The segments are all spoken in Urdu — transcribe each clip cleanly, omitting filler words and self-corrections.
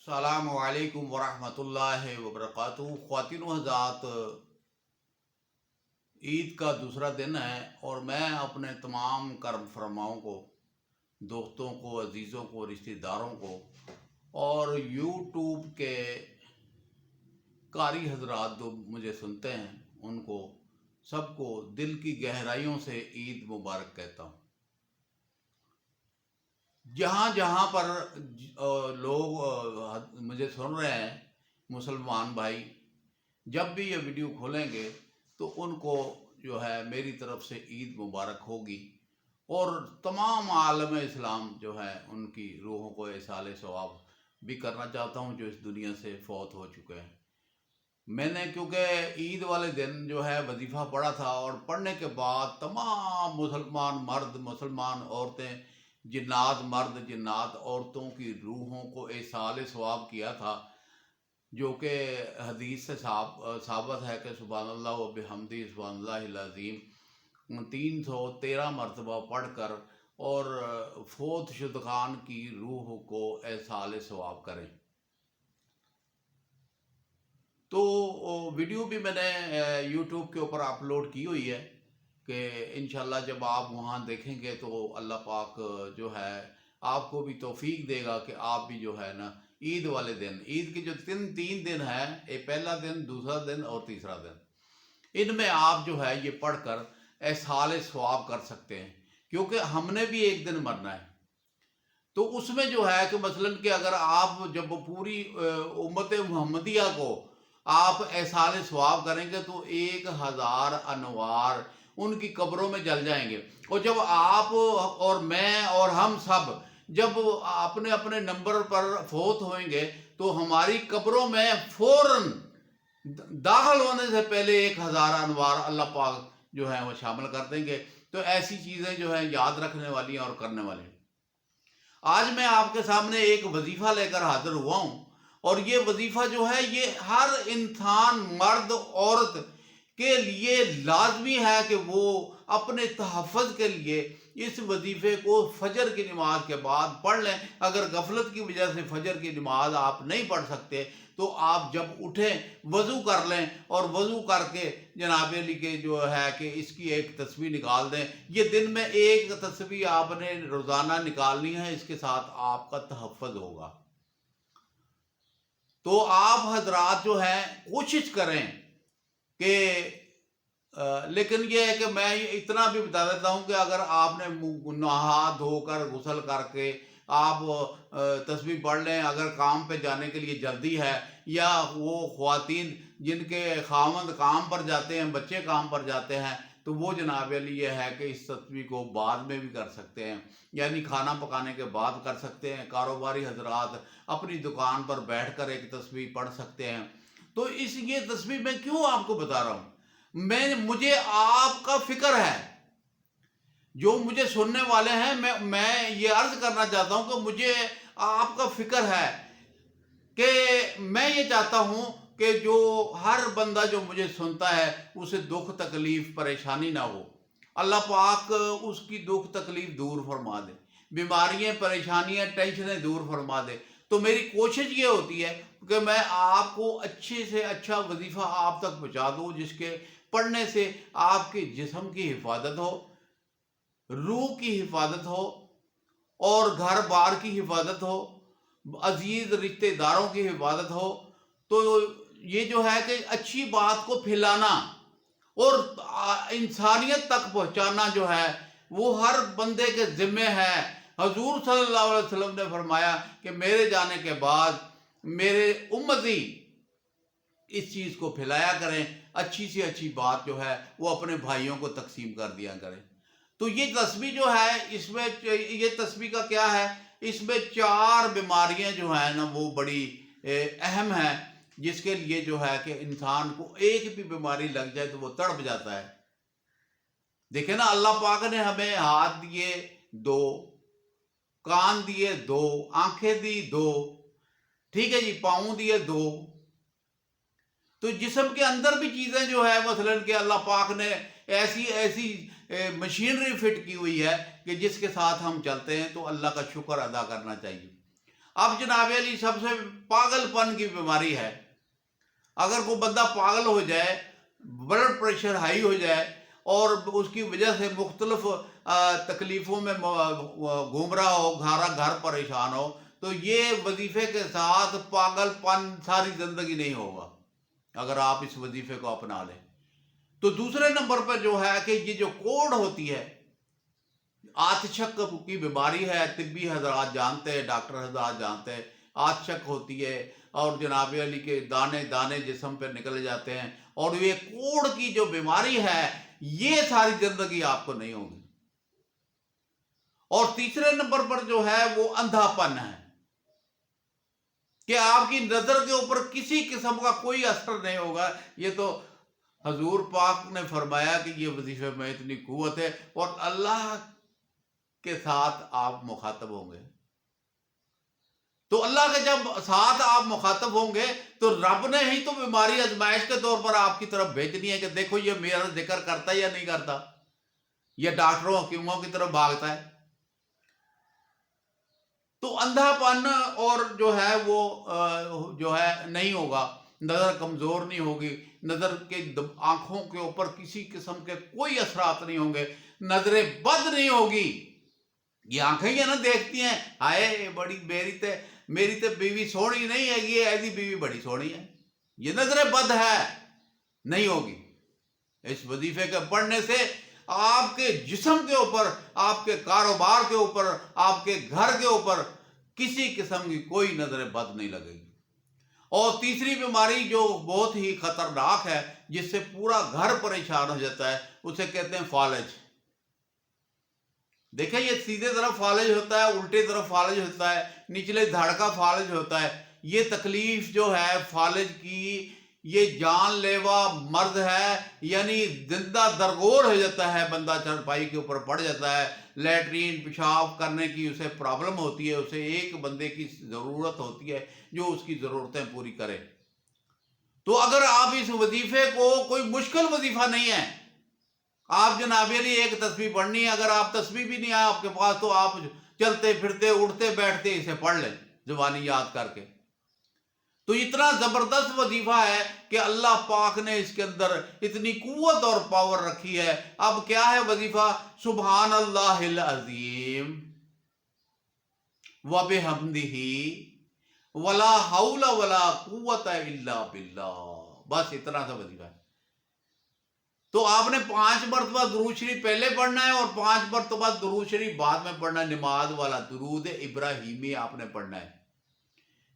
السلام علیکم ورحمۃ اللہ وبرکاتہ۔ خواتین و حضرات، عید کا دوسرا دن ہے اور میں اپنے تمام کرم فرماؤں کو، دوستوں کو، عزیزوں کو، رشتہ داروں کو اور یوٹیوب کے قاری حضرات جو مجھے سنتے ہیں ان کو سب کو دل کی گہرائیوں سے عید مبارک کہتا ہوں۔ جہاں جہاں پر لوگ مجھے سن رہے ہیں، مسلمان بھائی، جب بھی یہ ویڈیو کھولیں گے تو ان کو جو ہے میری طرف سے عید مبارک ہوگی، اور تمام عالم اسلام جو ہے ان کی روحوں کو ایصال ثواب بھی کرنا چاہتا ہوں جو اس دنیا سے فوت ہو چکے ہیں۔ میں نے کیونکہ عید والے دن جو ہے وظیفہ پڑھا تھا، اور پڑھنے کے بعد تمام مسلمان مرد، مسلمان عورتیں، جنات مرد، جنات عورتوں کی روحوں کو ایصال ثواب کیا تھا، جو کہ حدیث سے ثابت ہے کہ سبحان اللہ و بحمدہ سبحان اللہ العظیم 313 مرتبہ پڑھ کر اور فوت شدگان کی روح کو ایصال ثواب کریں۔ تو ویڈیو بھی میں نے یوٹیوب کے اوپر اپلوڈ کی ہوئی ہے کہ انشاءاللہ جب آپ وہاں دیکھیں گے تو اللہ پاک جو ہے آپ کو بھی توفیق دے گا کہ آپ بھی جو ہے نا عید والے دن، عید کے جو تین دن ہیں، ایک پہلا دن، دوسرا دن اور تیسرا دن، ان میں آپ جو ہے یہ پڑھ کر ایصال ثواب کر سکتے ہیں، کیونکہ ہم نے بھی ایک دن مرنا ہے۔ تو اس میں جو ہے کہ مثلاً کہ اگر آپ جب پوری امت محمدیہ کو آپ ایصال ثواب کریں گے تو 1000 انوار ان کی قبروں میں جل جائیں گے، اور جب آپ اور میں اور ہم سب جب اپنے اپنے نمبر پر فوت ہوئیں گے تو ہماری قبروں میں فوراً داخل ہونے سے پہلے 1000 انوار اللہ پاک جو ہے وہ شامل کر دیں گے۔ تو ایسی چیزیں جو ہیں یاد رکھنے والی ہیں اور کرنے والی ہیں۔ آج میں آپ کے سامنے ایک وظیفہ لے کر حاضر ہوا ہوں، اور یہ وظیفہ جو ہے یہ ہر انسان، مرد عورت کے لیے لازمی ہے کہ وہ اپنے تحفظ کے لیے اس وظیفے کو فجر کی نماز کے بعد پڑھ لیں۔ اگر غفلت کی وجہ سے فجر کی نماز آپ نہیں پڑھ سکتے تو آپ جب اٹھیں وضو کر لیں، اور وضو کر کے جناب علی کے جو ہے کہ اس کی ایک تسبیح نکال دیں۔ یہ دن میں ایک تسبیح آپ نے روزانہ نکالنی ہے، اس کے ساتھ آپ کا تحفظ ہوگا۔ تو آپ حضرات جو ہیں کوشش کریں کہ لیکن یہ ہے کہ میں اتنا بھی بتا دیتا ہوں کہ اگر آپ نے نہا دھو کر غسل کر کے آپ تسبیح پڑھ لیں، اگر کام پہ جانے کے لیے جلدی ہے، یا وہ خواتین جن کے خاوند کام پر جاتے ہیں، بچے کام پر جاتے ہیں، تو وہ جناب علی یہ ہے کہ اس تسبیح کو بعد میں بھی کر سکتے ہیں، یعنی کھانا پکانے کے بعد کر سکتے ہیں۔ کاروباری حضرات اپنی دکان پر بیٹھ کر ایک تسبیح پڑھ سکتے ہیں۔ تو یہ تسبیح میں کیوں آپ کو بتا رہا ہوں؟ مجھے آپ کا فکر ہے، جو مجھے سننے والے ہیں، میں یہ عرض کرنا چاہتا ہوں کہ مجھے آپ کا فکر ہے، کہ میں یہ چاہتا ہوں کہ جو ہر بندہ جو مجھے سنتا ہے اسے دکھ تکلیف پریشانی نہ ہو، اللہ پاک اس کی دکھ تکلیف دور فرما دے، بیماریاں، پریشانیاں، ٹینشنیں دور فرما دے۔ تو میری کوشش یہ ہوتی ہے کہ میں آپ کو اچھے سے اچھا وظیفہ آپ تک پہنچا دوں، جس کے پڑھنے سے آپ کے جسم کی حفاظت ہو، روح کی حفاظت ہو، اور گھر بار کی حفاظت ہو، عزیز رشتہ داروں کی حفاظت ہو۔ تو یہ جو ہے کہ اچھی بات کو پھیلانا اور انسانیت تک پہنچانا جو ہے وہ ہر بندے کے ذمے ہے۔ حضور صلی اللہ علیہ وسلم نے فرمایا کہ میرے جانے کے بعد میرے امتی اس چیز کو پھیلایا کریں، اچھی سے اچھی بات جو ہے وہ اپنے بھائیوں کو تقسیم کر دیا کریں۔ تو یہ تسبیح جو ہے، اس میں یہ تسبیح کا کیا ہے، اس میں 4 بیماریاں جو ہیں نا وہ بڑی اہم ہیں، جس کے لیے جو ہے کہ انسان کو ایک بھی بیماری لگ جائے تو وہ تڑپ جاتا ہے۔ دیکھیں نا، اللہ پاک نے ہمیں ہاتھ دیے 2، کان دیے 2، آنکھیں دی 2، ٹھیک ہے جی، پاؤں دیے 2۔ تو جسم کے اندر بھی چیزیں جو ہے مثلاً کہ اللہ پاک نے ایسی مشینری فٹ کی ہوئی ہے کہ جس کے ساتھ ہم چلتے ہیں، تو اللہ کا شکر ادا کرنا چاہیے۔ اب جناب علی سب سے پاگل پن کی بیماری ہے، اگر کوئی بندہ پاگل ہو جائے، بلڈ پریشر ہائی ہو جائے اور اس کی وجہ سے مختلف تکلیفوں میں گھوم رہا ہو، گھر پریشان ہو، تو یہ وظیفے کے ساتھ پاگل پن ساری زندگی نہیں ہوگا اگر آپ اس وظیفے کو اپنا لیں۔ تو دوسرے نمبر پر جو ہے کہ یہ جو کوڑ ہوتی ہے، آتشک کی بیماری ہے، طبی حضرات جانتے ہیں، ڈاکٹر حضرات جانتے ہیں، آتشک ہوتی ہے اور جناب علی کے دانے دانے جسم پہ نکل جاتے ہیں، اور یہ کوڑ کی جو بیماری ہے یہ ساری زندگی آپ کو نہیں ہوگی۔ اور تیسرے نمبر پر جو ہے وہ اندھا پن ہے کہ آپ کی نظر کے اوپر کسی قسم کا کوئی اثر نہیں ہوگا۔ یہ تو حضور پاک نے فرمایا کہ یہ وظیفے میں اتنی قوت ہے، اور اللہ کے ساتھ آپ مخاطب ہوں گے، تو اللہ کے جب ساتھ آپ مخاطب ہوں گے تو رب نے ہی تو بیماری آزمائش کے طور پر آپ کی طرف بھیجنی ہے کہ دیکھو یہ میرا ذکر کرتا ہے یا نہیں کرتا، یہ ڈاکٹروں حکیموں کی طرف بھاگتا ہے۔ تو اندھا پن اور جو ہے وہ جو ہے نہیں ہوگا، نظر کمزور نہیں ہوگی، نظر کے آنکھوں کے اوپر کسی قسم کے کوئی اثرات نہیں ہوں گے، نظر بد نہیں ہوگی۔ یہ آنکھیں یہ نہ دیکھتی ہیں ہائے بڑی میری تے بیوی سونی نہیں ہے، یہ ایسی بیوی بڑی سونی ہے، یہ نظر بد ہے، نہیں ہوگی۔ اس وظیفے کے پڑھنے سے آپ کے جسم کے اوپر، آپ کے کاروبار کے اوپر، آپ کے گھر کے اوپر کسی قسم کی کوئی نظر بد نہیں لگے گی۔ اور تیسری بیماری جو بہت ہی خطرناک ہے، جس سے پورا گھر پریشان ہو جاتا ہے، اسے کہتے ہیں فالج۔ دیکھیں یہ سیدھے طرف فالج ہوتا ہے، الٹے طرف فالج ہوتا ہے، نچلے دھڑ کا فالج ہوتا ہے۔ یہ تکلیف جو ہے فالج کی، یہ جان لیوا مرض ہے، یعنی زندہ درگور ہو جاتا ہے، بندہ چارپائی کے اوپر پڑ جاتا ہے، لیٹرین پیشاب کرنے کی اسے پرابلم ہوتی ہے، اسے ایک بندے کی ضرورت ہوتی ہے جو اس کی ضرورتیں پوری کرے۔ تو اگر آپ اس وظیفے کو، کوئی مشکل وظیفہ نہیں ہے، آپ جناب علی ایک تسبیح پڑھنی ہے، اگر آپ تسبیح بھی نہیں ہے آپ کے پاس تو آپ چلتے پھرتے اٹھتے بیٹھتے اسے پڑھ لیں زبانی یاد کر کے۔ تو اتنا زبردست وظیفہ ہے کہ اللہ پاک نے اس کے اندر اتنی قوت اور پاور رکھی ہے۔ اب کیا ہے وظیفہ؟ سبحان اللہ العظیم وبحمدہ ولا حول ولا قوت الا باللہ، بس اتنا سا وظیفہ ہے۔ تو آپ نے 5 مرتبہ درود شریف پہلے پڑھنا ہے اور 5 مرتبہ درود شریف بعد میں پڑھنا ہے، نماز والا درود ابراہیمی آپ نے پڑھنا ہے۔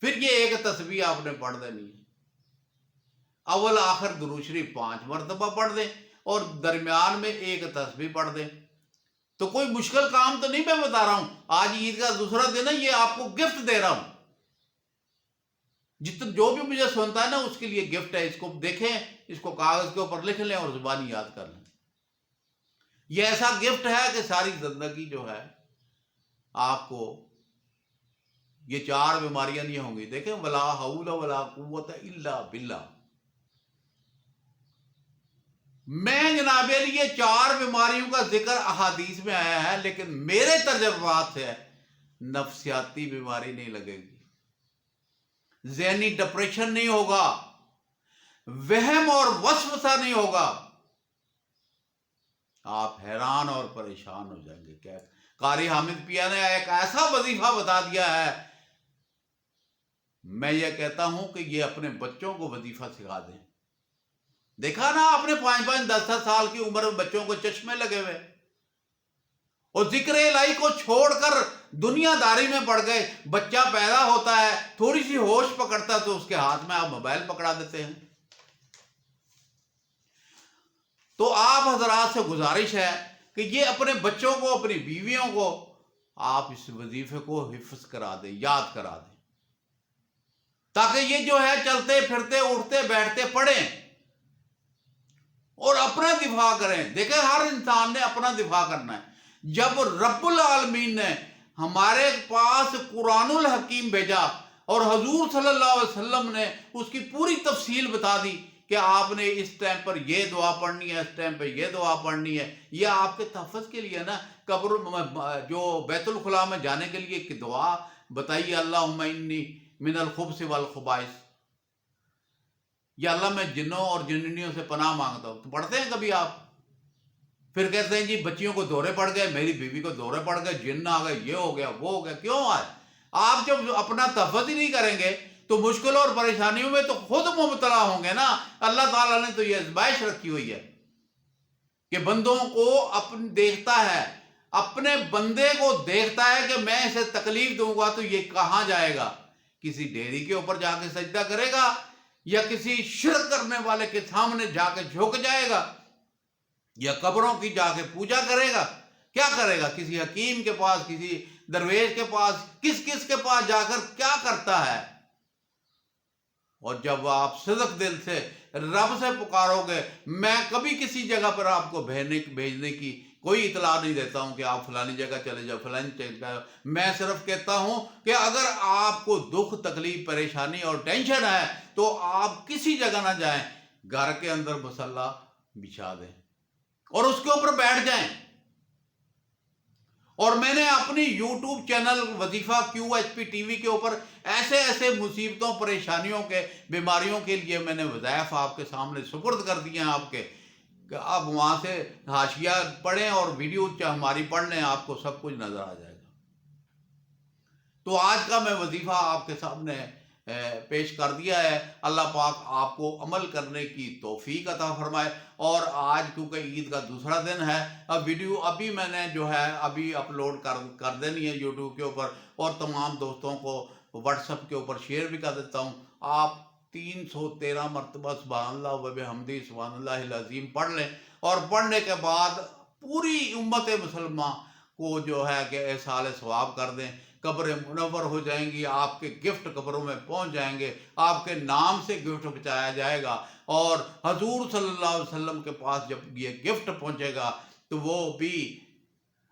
پھر یہ ایک تسبیح آپ نے پڑھ دینی ہے، اول آخر درود شریف 5 مرتبہ پڑھ دیں اور درمیان میں ایک تسبیح پڑھ دیں۔ تو کوئی مشکل کام تو نہیں میں بتا رہا ہوں، آج عید کا دوسرا دن ہے، یہ آپ کو گفٹ دے رہا ہوں، جو بھی مجھے سنتا ہے نا اس کے لیے گفٹ ہے۔ اس کو دیکھیں، اس کو کاغذ کے اوپر لکھ لیں اور زبانی یاد کر لیں۔ یہ ایسا گفٹ ہے کہ ساری زندگی جو ہے آپ کو یہ 4 بیماریاں نہیں ہوں گی۔ دیکھیں ولا حول ولا قوت الا باللہ، میں جناب علی یہ 4 بیماریوں کا ذکر احادیث میں آیا ہے، لیکن میرے تجربات سے نفسیاتی بیماری نہیں لگے گی، ذہنی ڈپریشن نہیں ہوگا، وہم اور وسوسہ نہیں ہوگا، آپ حیران اور پریشان ہو جائیں گے۔ کیا قاری حامد پیا نے ایک ایسا وظیفہ بتا دیا ہے، میں یہ کہتا ہوں کہ یہ اپنے بچوں کو وظیفہ سکھا دیں۔ دیکھا نا آپ نے 5-5 10 سال کی عمر میں بچوں کو چشمے لگے ہوئے، اور ذکر الہی کو چھوڑ کر دنیا داری میں پڑ گئے۔ بچہ پیدا ہوتا ہے، تھوڑی سی ہوش پکڑتا ہے تو اس کے ہاتھ میں آپ موبائل پکڑا دیتے ہیں۔ تو آپ حضرات سے گزارش ہے کہ یہ اپنے بچوں کو، اپنی بیویوں کو آپ اس وظیفے کو حفظ کرا دیں، یاد کرا دیں، تاکہ یہ جو ہے چلتے پھرتے اٹھتے بیٹھتے پڑھیں اور اپنا دفاع کریں۔ دیکھیں ہر انسان نے اپنا دفاع کرنا ہے۔ جب رب العالمین نے ہمارے پاس قرآن الحکیم بھیجا اور حضور صلی اللہ علیہ وسلم نے اس کی پوری تفصیل بتا دی کہ آپ نے اس ٹائم پر یہ دعا پڑھنی ہے، اس ٹائم پہ یہ دعا پڑھنی ہے، یہ آپ کے تحفظ کے لیے نا، قبر جو بیت الخلاء میں جانے کے لیے ایک دعا بتائیے اللہم انی من الخبث والخبائث، یا اللہ میں جنوں اور جننیوں سے پناہ مانگتا ہوں. تو پڑھتے ہیں کبھی آپ؟ پھر کہتے ہیں جی بچیوں کو دورے پڑ گئے، میری بیوی کو دورے پڑ گئے، جن آ گئے، یہ ہو گیا، وہ ہو گیا. کیوں آئے؟ آپ جب اپنا تحفظ ہی نہیں کریں گے تو مشکلوں اور پریشانیوں میں تو خود مبتلا ہوں گے نا. اللہ تعالیٰ نے تو یہ ازمائش رکھی ہوئی ہے کہ بندوں کو دیکھتا ہے، اپنے بندے کو دیکھتا ہے کہ میں اسے تکلیف دوں گا تو یہ کہاں جائے گا؟ کسی ڈیری کے اوپر جا کے سجدہ کرے گا، یا کسی شرک کرنے والے کے سامنے جا کے جھک جائے گا، یا قبروں کی جا کے پوجا کرے گا؟ کیا کرے گا؟ کسی حکیم کے پاس، کسی درویش کے پاس، کس کے پاس جا کر کیا کرتا ہے؟ اور جب آپ صدق دل سے رب سے پکارو گے، میں کبھی کسی جگہ پر آپ کو بھیجنے کی کوئی اطلاع نہیں دیتا ہوں کہ آپ فلانی جگہ چلے جاؤ، فلانی جگہ. میں صرف کہتا ہوں کہ اگر آپ کو دکھ، تکلیف، پریشانی اور ٹینشن ہے تو آپ کسی جگہ نہ جائیں، گھر کے اندر مصلی بچھا دیں اور اس کے اوپر بیٹھ جائیں. اور میں نے اپنی یوٹیوب چینل وظیفہ QHP TV کے اوپر ایسے مصیبتوں، پریشانیوں کے، بیماریوں کے لیے میں نے وظائف آپ کے سامنے سپرد کر دیے ہیں آپ کے، کہ آپ وہاں سے حاشیہ پڑھیں اور ویڈیو ہماری پڑھ لیں، آپ کو سب کچھ نظر آ جائے گا. تو آج کا میں وظیفہ آپ کے سامنے پیش کر دیا ہے. اللہ پاک آپ کو عمل کرنے کی توفیق عطا فرمائے. اور آج کیونکہ عید کا دوسرا دن ہے، اب ویڈیو ابھی میں نے جو ہے ابھی اپلوڈ کر دینی ہے یوٹیوب کے اوپر، اور تمام دوستوں کو واٹس ایپ کے اوپر شیئر بھی کر دیتا ہوں. آپ 313 مرتبہ سبحان اللہ و بحمدہ سبحان اللہ العظیم پڑھ لیں، اور پڑھنے کے بعد پوری امت مسلمہ کو جو ہے کہ ایصال ثواب کر دیں. قبریں منور ہو جائیں گی، آپ کے گفٹ قبروں میں پہنچ جائیں گے، آپ کے نام سے گفٹ پہنچایا جائے گا، اور حضور صلی اللہ علیہ وسلم کے پاس جب یہ گفٹ پہنچے گا تو وہ بھی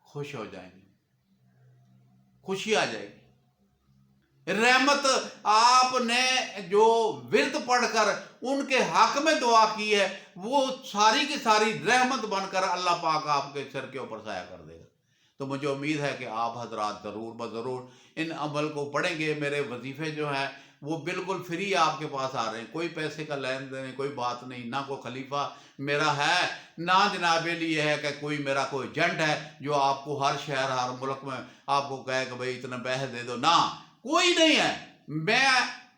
خوش ہو جائیں گے، خوشی آ جائے گی. رحمت آپ نے جو ورد پڑھ کر ان کے حق میں دعا کی ہے، وہ ساری کی ساری رحمت بن کر اللہ پاک آپ کے سر کے اوپر سایہ کر دے گا. تو مجھے امید ہے کہ آپ حضرات ضرور ان عمل کو پڑھیں گے. میرے وظیفے جو ہیں وہ بالکل فری آپ کے پاس آ رہے ہیں، کوئی پیسے کا لین دین، کوئی بات نہیں، نہ کوئی خلیفہ میرا ہے، نہ جناب یہ ہے کہ کوئی میرا کوئی ایجنٹ ہے جو آپ کو ہر شہر، ہر ملک میں آپ کو کہے کہ بھئی اتنا پیسے دے دو. نہ، کوئی نہیں ہے. میں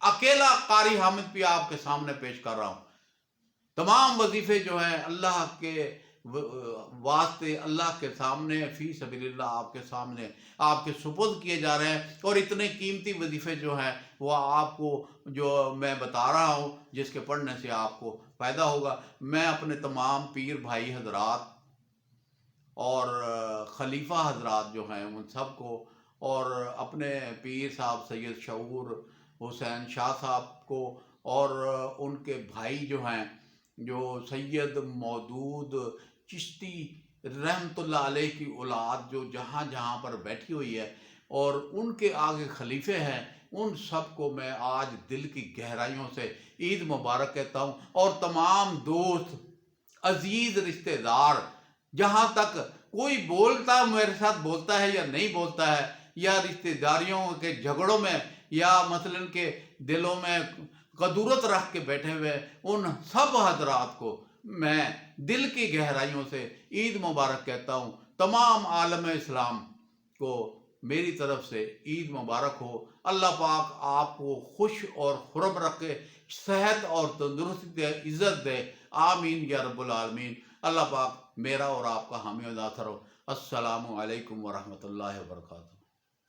اکیلا قاری حامد بھی آپ کے سامنے پیش کر رہا ہوں. تمام وظیفے جو ہیں اللہ کے واسطے، اللہ کے سامنے فی سبیل اللہ آپ کے سامنے آپ کے سپرد کیے جا رہے ہیں. اور اتنے قیمتی وظیفے جو ہیں وہ آپ کو جو میں بتا رہا ہوں، جس کے پڑھنے سے آپ کو فائدہ ہوگا. میں اپنے تمام پیر بھائی حضرات اور خلیفہ حضرات جو ہیں ان سب کو، اور اپنے پیر صاحب سید شعور حسین شاہ صاحب کو، اور ان کے بھائی جو ہیں جو سید مودود چشتی رحمت اللہ علیہ کی اولاد جو جہاں جہاں پر بیٹھی ہوئی ہے، اور ان کے آگے خلیفے ہیں، ان سب کو میں آج دل کی گہرائیوں سے عید مبارک کہتا ہوں. اور تمام دوست، عزیز رشتہ دار، جہاں تک کوئی بولتا میرے ساتھ بولتا ہے یا نہیں بولتا ہے، یا رشتہ داریوں کے جھگڑوں میں، یا مثلاً کہ دلوں میں قدورت رکھ کے بیٹھے ہوئے، ان سب حضرات کو میں دل کی گہرائیوں سے عید مبارک کہتا ہوں. تمام عالم اسلام کو میری طرف سے عید مبارک ہو. اللہ پاک آپ کو خوش اور خرم رکھے، صحت اور تندرستی دے، عزت دے. آمین یا رب العالمین. اللہ پاک میرا اور آپ کا حامی و ناصر ہو. السلام علیکم ورحمۃ اللہ وبرکاتہ.